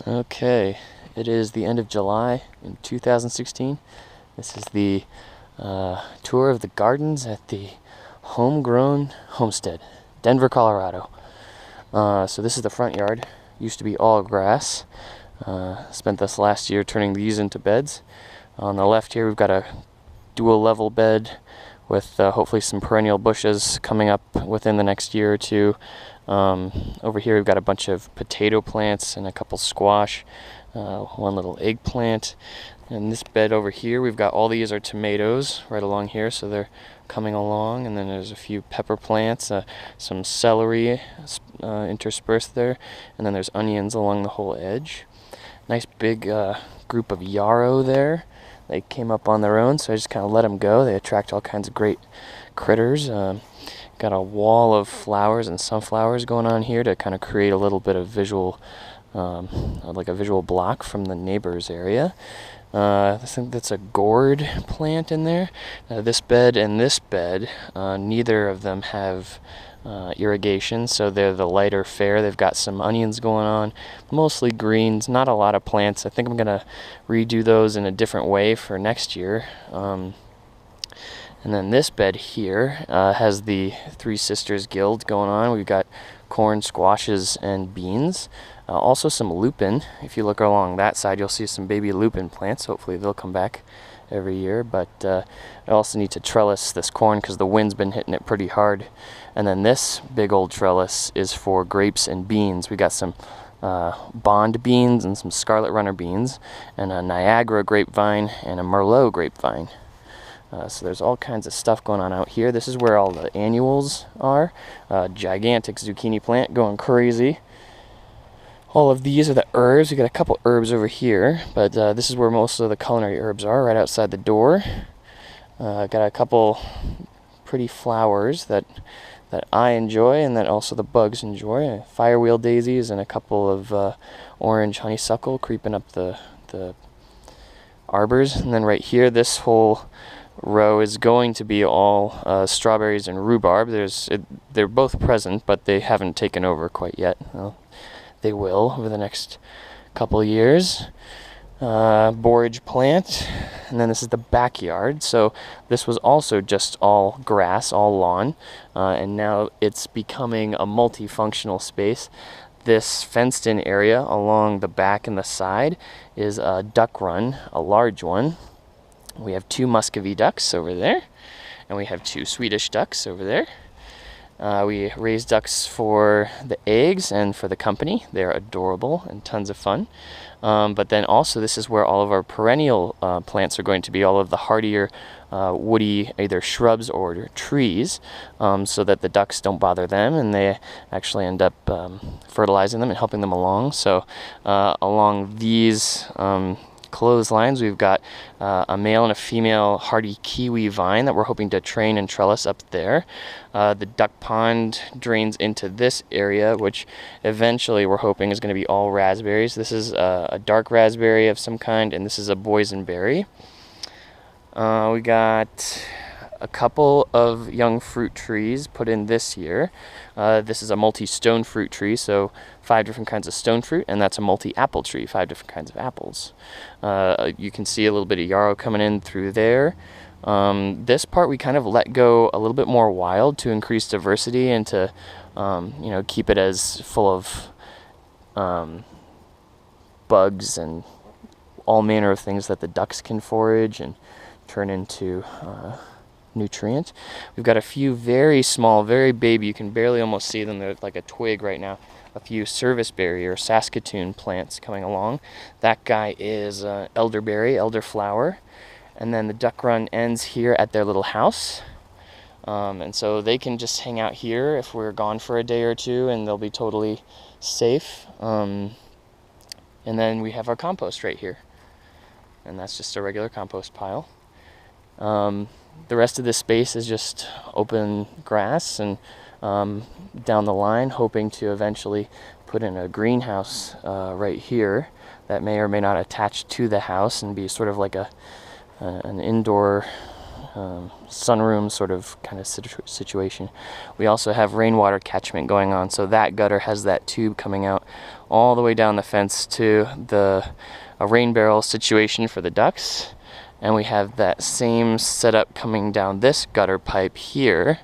Okay, it is the end of July in 2016. This is the tour of the gardens at the Homegrown Homestead, Denver, Colorado. So this is the front yard. Used to be all grass. Spent this last year turning these into beds. On the left here we've got a dual level bed with hopefully some perennial bushes coming up within the next year or two. Over here we've got a bunch of potato plants and a couple squash, one little eggplant. And this bed over here, we've got all these are tomatoes right along here, so they're coming along. And then there's a few pepper plants, some celery interspersed there, and then there's onions along the whole edge. Nice big group of yarrow there. They came up on their own, so I just kind of let them go. They attract all kinds of great critters. Got a wall of flowers and sunflowers going on here to kind of create a little bit of visual, like a visual block from the neighbor's area. I think that's a gourd plant in there. This bed and this bed, neither of them have irrigation, so they're the lighter fare. They've got some onions going on, mostly greens, not a lot of plants. I think I'm going to redo those in a different way for next year. And then this bed here has the Three Sisters Guild going on. We've got corn, squashes, and beans. Also some lupin. If you look along that side, you'll see some baby lupin plants. Hopefully they'll come back every year. But I also need to trellis this corn because the wind's been hitting it pretty hard. And then this big old trellis is for grapes and beans. We got some Bond beans and some Scarlet Runner beans, and a Niagara grapevine and a Merlot grapevine. So there's all kinds of stuff going on out here. This is where all the annuals are. Gigantic zucchini plant going crazy. All of these are the herbs. We got a couple herbs over here, but this is where most of the culinary herbs are, right outside the door. Got a couple pretty flowers that I enjoy and that also the bugs enjoy. Firewheel daisies and a couple of orange honeysuckle creeping up the arbors. And then right here, this whole row is going to be all strawberries and rhubarb. They're both present, but they haven't taken over quite yet. Well, they will over the next couple of years. Borage plant, and then this is the backyard. So this was also just all grass, all lawn, and now it's becoming a multifunctional space. This fenced-in area along the back and the side is a duck run, a large one. We have 2 Muscovy ducks over there, and we have 2 Swedish ducks over there. We raise ducks for the eggs and for the company. They're adorable and tons of fun. But then also this is where all of our perennial plants are going to be, all of the hardier woody either shrubs or trees, so that the ducks don't bother them and they actually end up fertilizing them and helping them along. So along these clotheslines, we've got a male and a female hardy kiwi vine that we're hoping to train and trellis up there. The duck pond drains into this area, which eventually we're hoping is going to be all raspberries. This is a dark raspberry of some kind, and this is a boysenberry. We got a couple of young fruit trees put in this year. This is a multi-stone fruit tree, so 5 different kinds of stone fruit, and that's a multi-apple tree, 5 different kinds of apples. You can see a little bit of yarrow coming in through there. This part we kind of let go a little bit more wild to increase diversity and to keep it as full of bugs and all manner of things that the ducks can forage and turn into nutrient. We've got a few very small, very baby, you can barely almost see them, they're like a twig right now, a few serviceberry or Saskatoon plants coming along. That guy is elderberry, elderflower, and then the duck run ends here at their little house. And so they can just hang out here if we're gone for a day or two, and they'll be totally safe. And then we have our compost right here, and that's just a regular compost pile. The rest of this space is just open grass, and down the line hoping to eventually put in a greenhouse right here that may or may not attach to the house and be sort of like an indoor sunroom sort of kind of situation. We also have rainwater catchment going on, so that gutter has that tube coming out all the way down the fence to a rain barrel situation for the ducks. And we have that same setup coming down this gutter pipe here,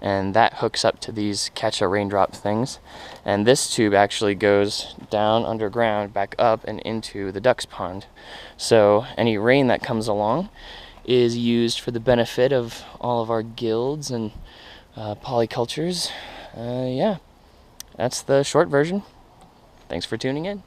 and that hooks up to these catch a raindrop things. And this tube actually goes down underground, back up and into the ducks pond. So any rain that comes along is used for the benefit of all of our guilds and polycultures. Yeah, that's the short version. Thanks for tuning in.